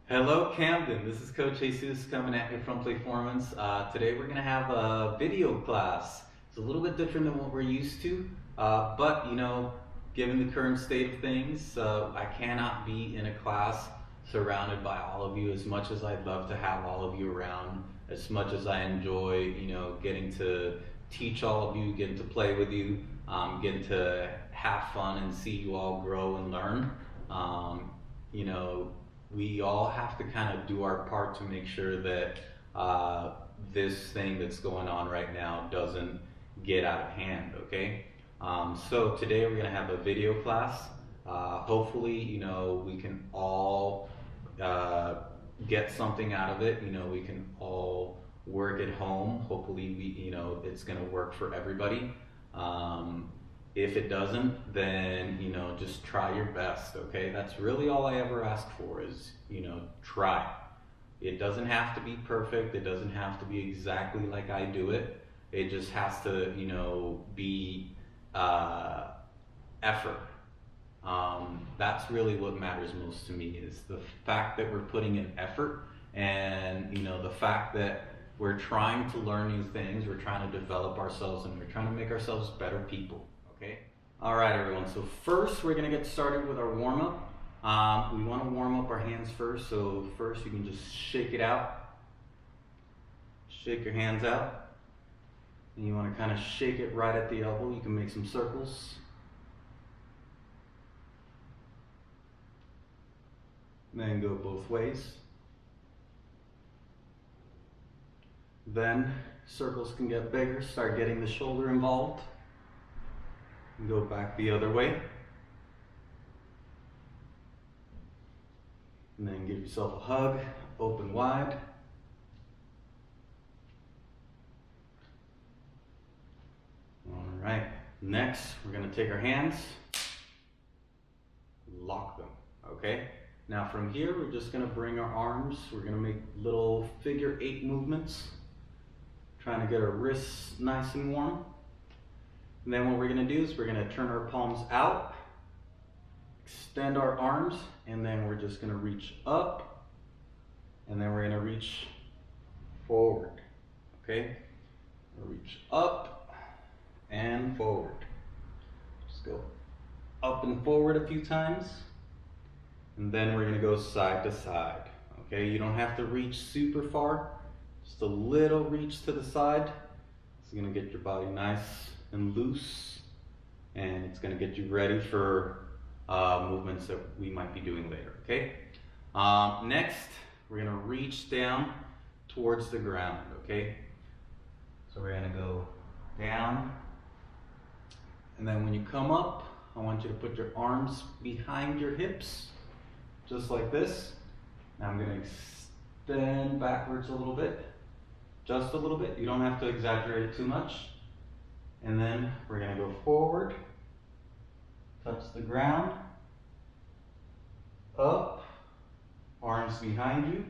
Hello Camden, this is Coach Jesus coming at you from Playformance. Today we're going to have a video class. It's a little bit different than what we're used to, but given the current state of things, I cannot be in a class surrounded by all of you as much as I'd love to have all of you around, as much as I enjoy, getting to teach all of you, getting to play with you, getting to have fun and see you all grow and learn. You know, we all have to kind of do our part to make sure that this thing that's going on right now doesn't get out of hand, okay? So today we're gonna have a video class. Hopefully, we can all get something out of it. We can all work at home. Hopefully, it's gonna work for everybody. If it doesn't, then just try your best, okay? That's really all I ever ask for is try. It doesn't have to be perfect. It doesn't have to be exactly like I do it. It just has to be effort. That's really what matters most to me, is the fact that we're putting in effort, and the fact that we're trying to learn new things, we're trying to develop ourselves, and we're trying to make ourselves better people. Okay. All right, everyone. So first, we're gonna get started with our warm up. We want to warm up our hands first. So first, you can just shake it out. Shake your hands out, and you want to kind of shake it right at the elbow. You can make some circles. And then go both ways. Then circles can get bigger. Start getting the shoulder involved. And go back the other way. And then give yourself a hug, open wide. All right, next we're gonna take our hands, lock them, okay? Now from here, we're just gonna bring our arms, we're gonna make little figure 8 movements, trying to get our wrists nice and warm. And then what we're gonna do is we're gonna turn our palms out, extend our arms, and then we're just gonna reach up, and then we're gonna reach forward, okay? Reach up and forward. Just go up and forward a few times, and then we're gonna go side to side, okay? You don't have to reach super far, just a little reach to the side. It's gonna get your body nice and loose, and it's going to get you ready for movements that we might be doing later, okay? Next, we're going to reach down towards the ground, okay? So we're going to go down, and then when you come up, I want you to put your arms behind your hips, just like this. Now I'm going to extend backwards a little bit, just a little bit. You don't have to exaggerate it too much. And then we're going to go forward, touch the ground, up, arms behind you,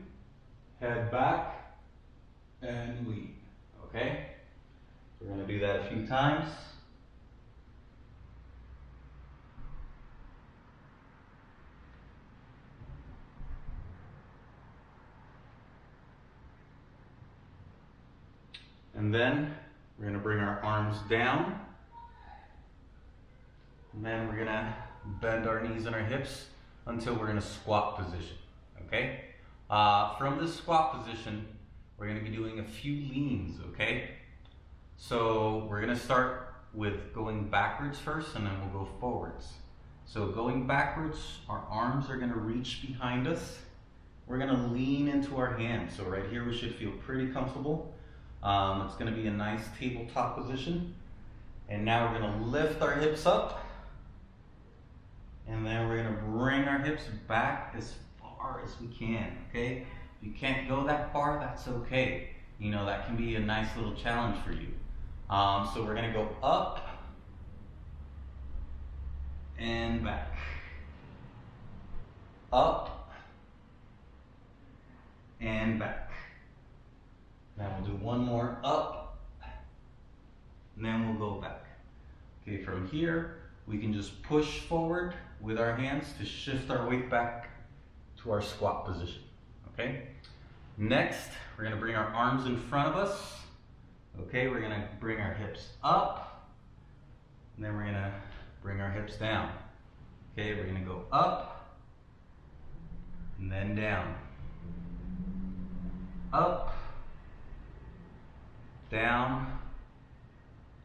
head back, and lean, okay? We're going to do that a few times. And then we're going to bring our arms down, and then we're going to bend our knees and our hips until we're in a squat position, okay? From this squat position, we're going to be doing a few leans, okay? So we're going to start with going backwards first, and then we'll go forwards. So going backwards, our arms are going to reach behind us. We're going to lean into our hands. So right here, we should feel pretty comfortable. It's going to be a nice tabletop position. And now we're going to lift our hips up. And then we're going to bring our hips back as far as we can, okay? If you can't go that far, that's okay. That can be a nice little challenge for you. So we're going to go up and back. Up and back. Now we'll do one more up, and then we'll go back. Okay, from here, we can just push forward with our hands to shift our weight back to our squat position. okay? Next, we're gonna bring our arms in front of us. Okay, we're gonna bring our hips up, and then we're gonna bring our hips down. Okay, we're gonna go up, and then down. Up, down,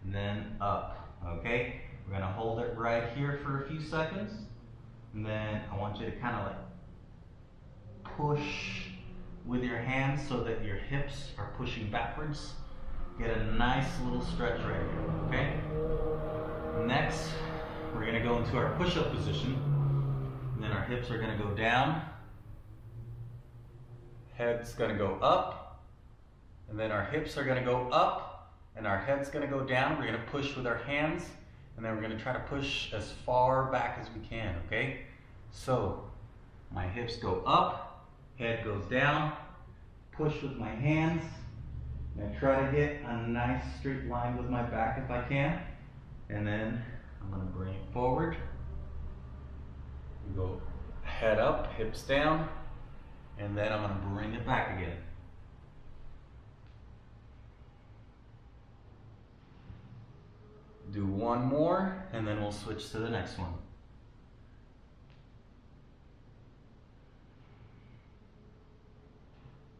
and then up, okay? We're gonna hold it right here for a few seconds, and then I want you to kind of like push with your hands so that your hips are pushing backwards. Get a nice little stretch right here, okay? Next, we're gonna go into our push-up position, and then our hips are gonna go down, head's gonna go up, and then our hips are gonna go up, and our head's gonna go down. We're gonna push with our hands, and then we're gonna try to push as far back as we can, okay? So, my hips go up, head goes down, push with my hands, and I try to get a nice straight line with my back if I can, and then I'm gonna bring it forward. We go head up, hips down, and then I'm gonna bring it back again. Do one more, and then we'll switch to the next one.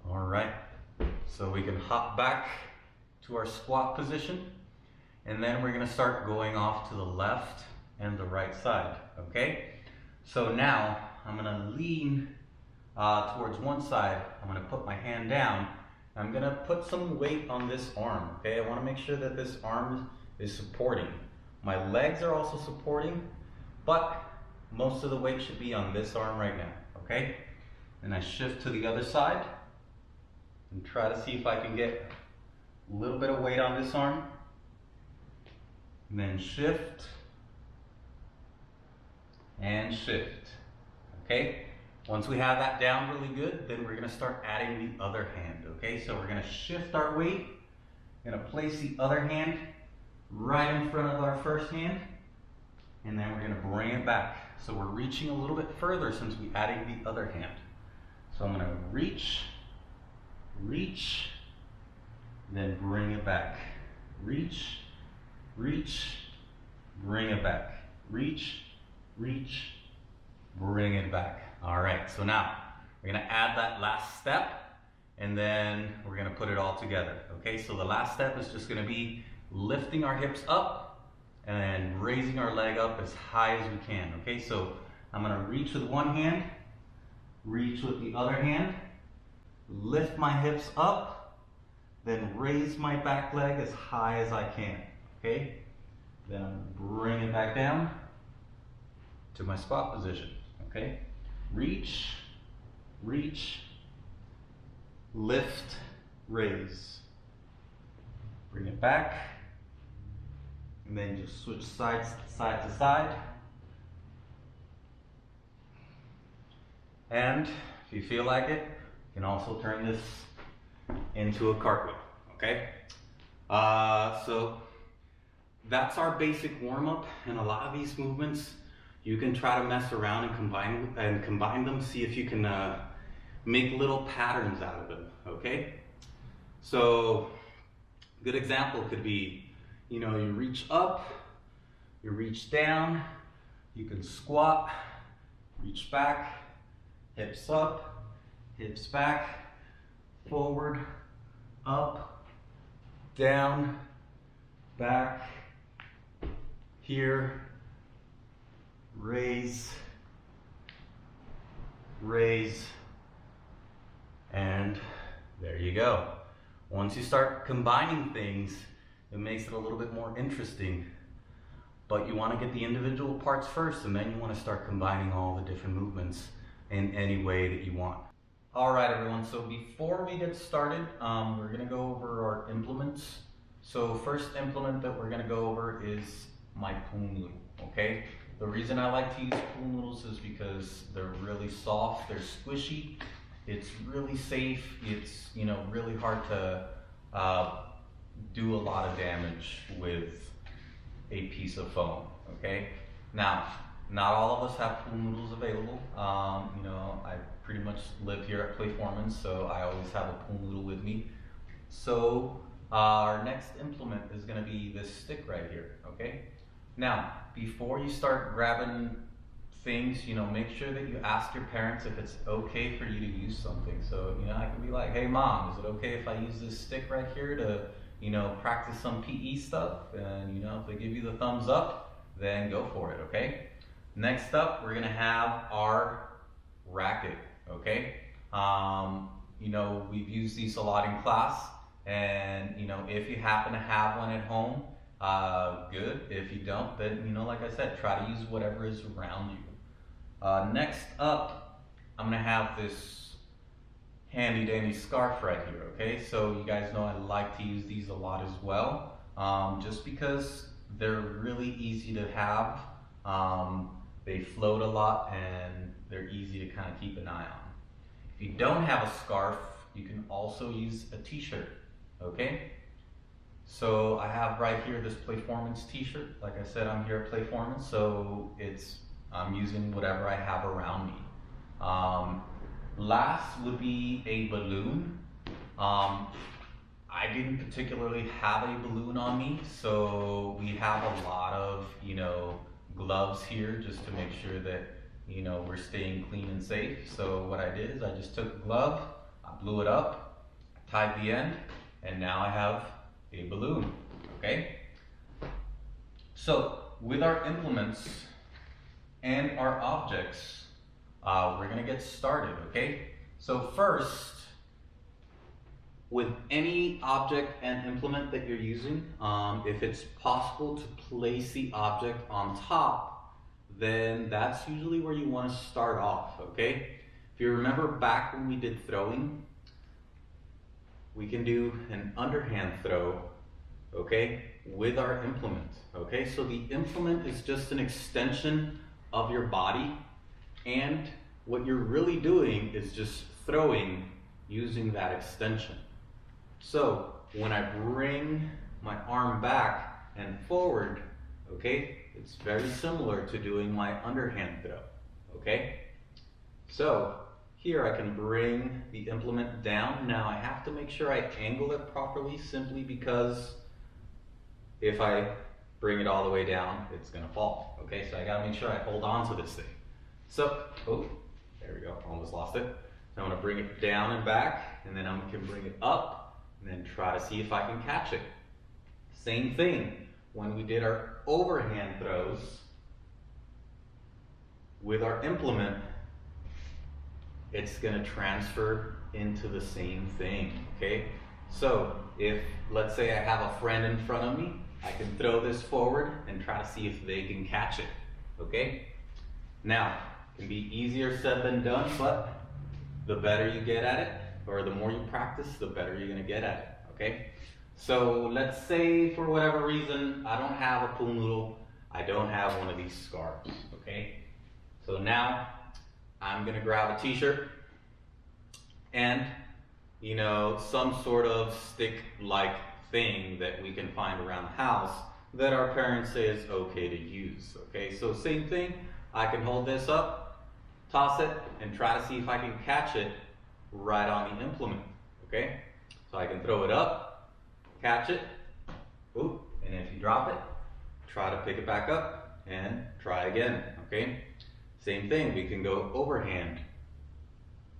All right, so we can hop back to our squat position, and then we're gonna start going off to the left and the right side, okay? So now I'm gonna lean towards one side. I'm gonna put my hand down. I'm gonna put some weight on this arm, okay? I wanna make sure that this arm is supporting. My legs are also supporting, but most of the weight should be on this arm right now, okay? And I shift to the other side and try to see if I can get a little bit of weight on this arm. And then shift and shift, okay? Once we have that down really good, then we're gonna start adding the other hand, okay? So we're gonna shift our weight, gonna place the other hand right in front of our first hand, and then we're gonna bring it back. So we're reaching a little bit further since we added the other hand. So I'm gonna reach, reach, then bring it back. Reach, reach, bring it back. Reach, reach, bring it back. All right, so now we're gonna add that last step, and then we're gonna put it all together, okay? So the last step is just gonna be lifting our hips up and then raising our leg up as high as we can, okay? So I'm gonna reach with one hand, reach with the other hand, lift my hips up, then raise my back leg as high as I can, okay? Then bring it back down to my squat position, okay? Reach, reach, lift, raise. Bring it back, and then just switch side to side. And if you feel like it, you can also turn this into a cartwheel, okay? So that's our basic warm-up, and a lot of these movements you can try to mess around and combine them, see if you can make little patterns out of them, okay? So good example could be, you know, you reach up, you reach down, you can squat, reach back, hips up, hips back, forward, up, down, back, here, raise, raise, and there you go. Once you start combining things, it makes it a little bit more interesting. But you want to get the individual parts first, and then you want to start combining all the different movements in any way that you want. All right, everyone, so before we get started, we're going to go over our implements. So first implement that we're going to go over is my pool noodle, okay? The reason I like to use pool noodles is because they're really soft, they're squishy, it's really safe, it's, you know, really hard to do a lot of damage with a piece of foam, okay? Now, not all of us have pool noodles available. You know, I pretty much live here at Playformans, so I always have a pool noodle with me. So our next implement is going to be this stick right here, okay? Now, before you start grabbing things, you know, make sure that you ask your parents if it's okay for you to use something. So, you know, I can be like, hey mom, is it okay if I use this stick right here to, you know, practice some PE stuff? And, you know, if they give you the thumbs up, then go for it, okay? Next up, we're gonna have our racket, okay? You know, we've used these a lot in class, and, you know, if you happen to have one at home, good. If you don't, then, you know, like I said, try to use whatever is around you. Next up, I'm gonna have this handy dandy scarf right here, okay? So you guys know I like to use these a lot as well, just because they're really easy to have. They float a lot and they're easy to kind of keep an eye on. If you don't have a scarf, you can also use a t-shirt, okay? So I have right here this Playformans t-shirt. Like I said, I'm here at Playformans, so I'm using whatever I have around me. Last would be a balloon. I didn't particularly have a balloon on me, so we have a lot of, you know, gloves here just to make sure that, you know, we're staying clean and safe. So what I did is I just took a glove, I blew it up, tied the end, and now I have a balloon, okay? So with our implements and our objects, we're gonna get started, okay? So first, with any object and implement that you're using, if it's possible to place the object on top, then that's usually where you want to start off, okay? If you remember back when we did throwing, we can do an underhand throw, okay, with our implement, okay? So the implement is just an extension of your body, and what you're really doing is just throwing using that extension. So when I bring my arm back and forward, okay, it's very similar to doing my underhand throw, okay? So here I can bring the implement down. Now I have to make sure I angle it properly, simply because if I bring it all the way down, it's gonna fall, okay? So I gotta make sure I hold on to this thing. So, oh, there we go, almost lost it. So I'm gonna bring it down and back, and then I can bring it up, and then try to see if I can catch it. Same thing when we did our overhand throws with our implement, it's gonna transfer into the same thing, okay? So if, let's say I have a friend in front of me, I can throw this forward and try to see if they can catch it, okay? Now, it can be easier said than done, but the better you get at it, or the more you practice, the better you're gonna get at it, okay? So let's say for whatever reason, I don't have a pool noodle, I don't have one of these scarves, okay? So now I'm gonna grab a t-shirt and, you know, some sort of stick-like thing that we can find around the house that our parents say is okay to use, okay? So same thing, I can hold this up, toss it, and try to see if I can catch it right on the implement, okay? So I can throw it up, catch it, ooh, and if you drop it, try to pick it back up and try again, okay? Same thing, we can go overhand.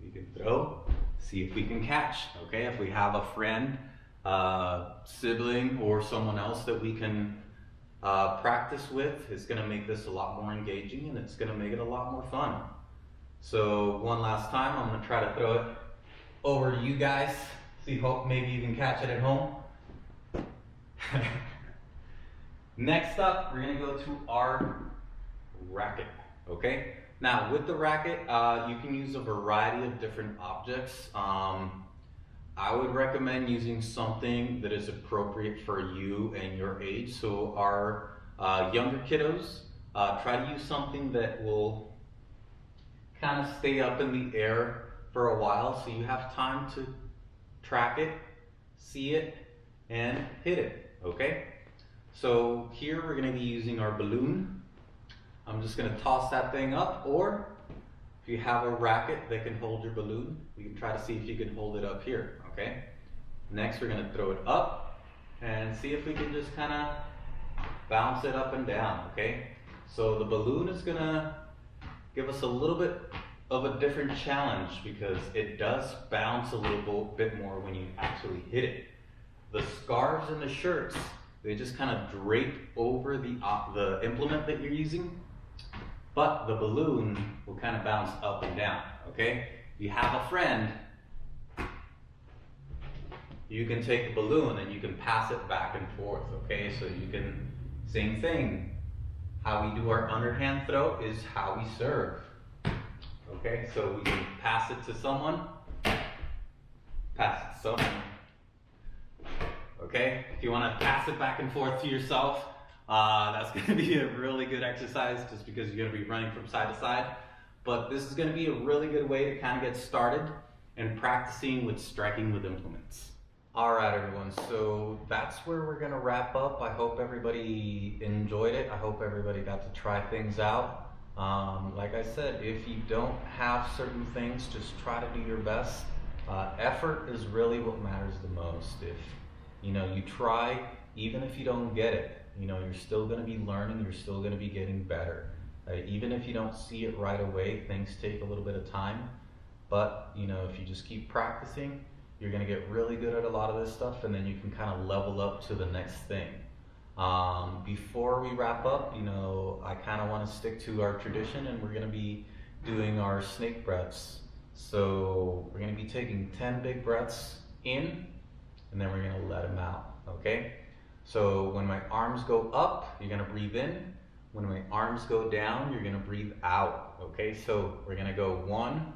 We can throw, see if we can catch, okay? If we have a friend, sibling, or someone else that we can practice with, it's gonna make this a lot more engaging, and it's gonna make it a lot more fun. So one last time, I'm gonna try to throw it over to you guys. See, hope maybe you can catch it at home. Next up, we're gonna go to our racket, okay? Now with the racket, you can use a variety of different objects. I would recommend using something that is appropriate for you and your age. So our younger kiddos, try to use something that will kind of stay up in the air for a while, so you have time to track it, see it, and hit it, okay? So here we're gonna be using our balloon. I'm just gonna toss that thing up, or if you have a racket that can hold your balloon, we can try to see if you can hold it up here, okay? Next, we're gonna throw it up and see if we can just kind of bounce it up and down, okay? So the balloon is gonna give us a little bit of a different challenge because it does bounce a little bit more when you actually hit it. The scarves and the shirts, they just kind of drape over the implement that you're using, but the balloon will kind of bounce up and down, okay? If you have a friend, you can take the balloon and you can pass it back and forth, okay? So you can, same thing. How we do our underhand throw is how we serve. Okay, so we can pass it to someone, pass it to someone. Okay, if you want to pass it back and forth to yourself, that's going to be a really good exercise just because you're going to be running from side to side. But this is going to be a really good way to kind of get started and practicing with striking with implements. All right, everyone, so that's where we're going to wrap up. I hope everybody enjoyed it. I hope everybody got to try things out. Like I said, if you don't have certain things, just try to do your best. Effort is really what matters the most. If you try, even if you don't get it, you're still going to be learning, you're still going to be getting better. Even if you don't see it right away, things take a little bit of time. But if you just keep practicing, you're going to get really good at a lot of this stuff, and then you can kind of level up to the next thing. Before we wrap up, I kind of want to stick to our tradition, and we're going to be doing our snake breaths. So we're going to be taking 10 big breaths in, and then we're going to let them out, okay? So when my arms go up, you're going to breathe in. When my arms go down, you're going to breathe out, okay? So we're going to go 1,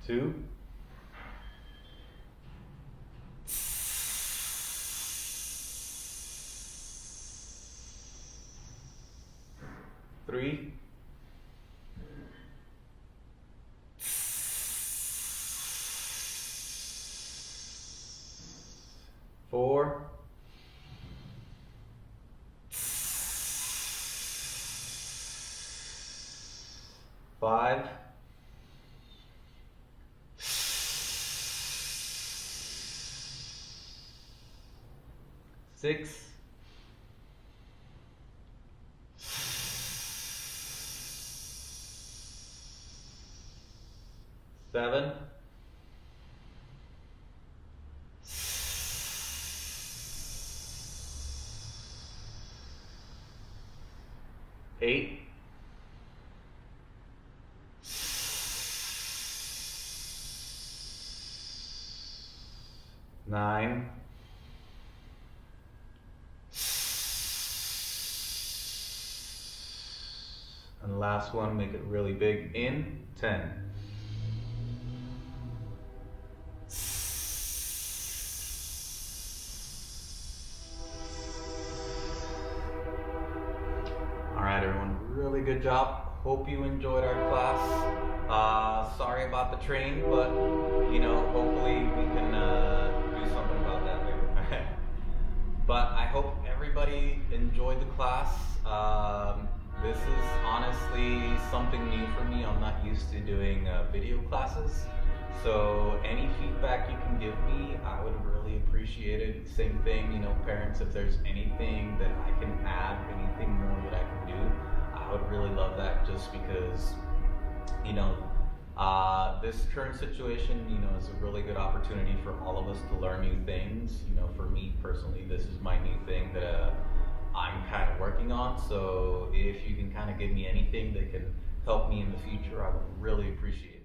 2, 3, 4, 5, 6, 7, 8, 9, 10. And the last one, make it really big in 10. All right, everyone, really good job. Hope you enjoyed our class. Sorry about the train, but hopefully we can do something about that later. But I hope everybody enjoyed the class. This is honestly something new for me. I'm not used to doing video classes. So any feedback you can give me, I would really appreciate it. Same thing, parents, if there's anything that I can add, anything more that I can do, I would really love that, just because, this current situation, is a really good opportunity for all of us to learn new things. For me personally, this is my new thing that I'm kind of working on. So if you can kind of give me anything that can help me in the future, I would really appreciate it.